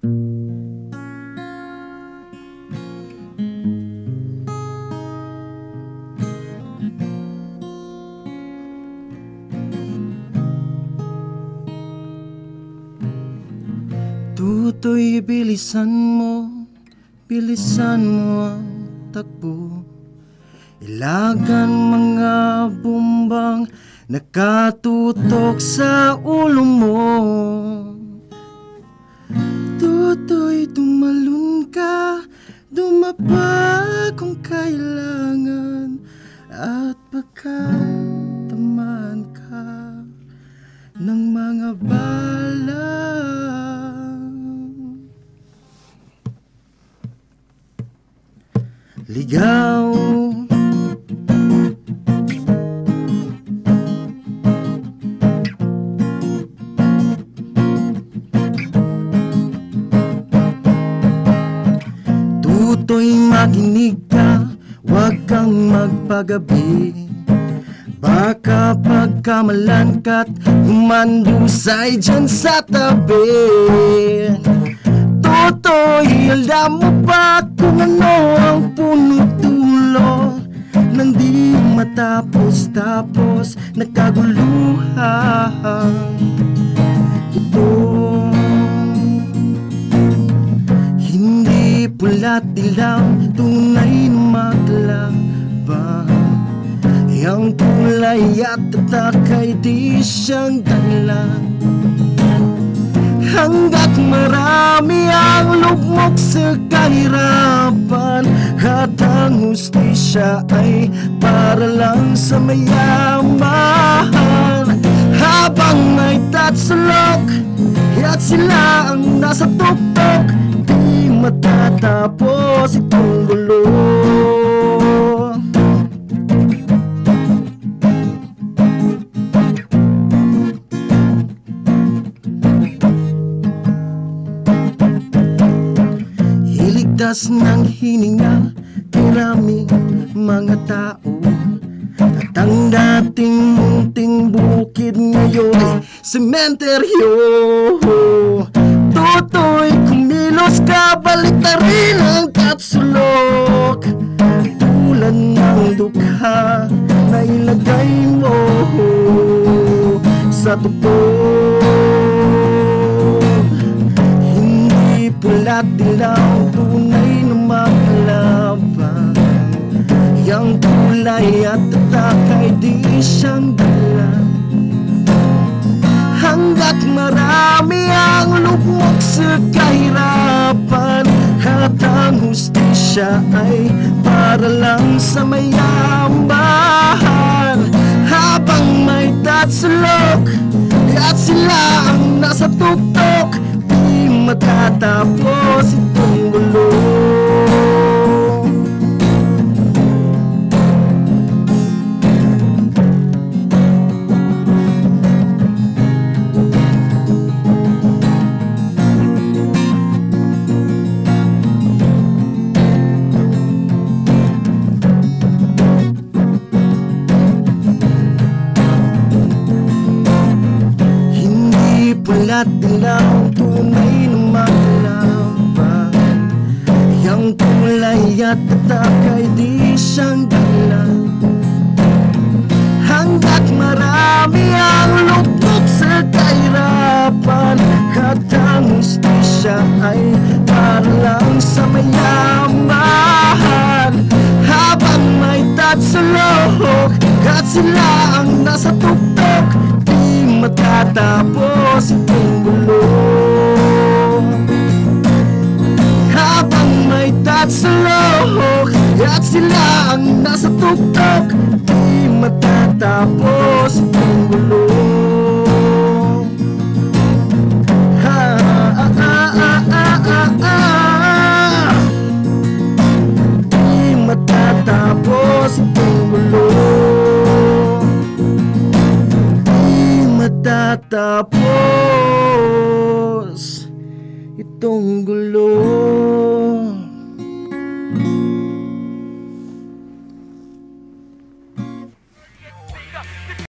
Tutoy, bilisan mo ang takbo. Ilagan mga bumbang nakatutok sa ulo mo. Tutoy, tumalon ka, dumapa kung kailangan, at baka tamaan ka ng mga bala. Ligaw, tutoy, makinig ka, huwag kang magpagabi. Baka pagkamalan ka't humandusay dyan sa tabi. Tutoy, alam mo ba kung ano ang puno-dulo nang di matapos-tapos na kaguluhan ito? Hindi pula't dilaw, tunay na maglaban. Ang kulay at tatak ay di siyang dahilan. Hanggat marami ang lugmok sa kahirapan, at ang hustisya ay para lang sa mayaman. Habang may tatsulok at sila ang nasa tuktok, di matatapos itong gulo. Iligtas ng hininga kiraming mga tao, at ang dating munting bukid ngayon sementeryo. Tutoy, kumilos ka, balik na rin ang tatsulok, tulad ng dukha na ilagay mo sa tuktok. Hindi pula't dilaw, tunay na maglaban. Yang kulay at tatak ay di siyang dala. Hanggat marami ang lugmok sa kahirapan, at ang hustisya ay para lang sa mayaman. Habang may tatsulok at sila ang nasa tuktok, di matatapos itong gulo. Pula't dilaw, tunay na maglaban. Yang kulay at tatak ay di siyang dala. Hanggat marami ang lugmok sa kahirapan, at ang hustisya ay para lang sa mayaman. Habang may tatsulok at sila ang nasa tuktok, di matatapos itong gulo. Habang may tatsulok at sila ang nasa tuktok, di matatapos itong gulo. Di matatapos itong gulo. Tatapos itong gulo.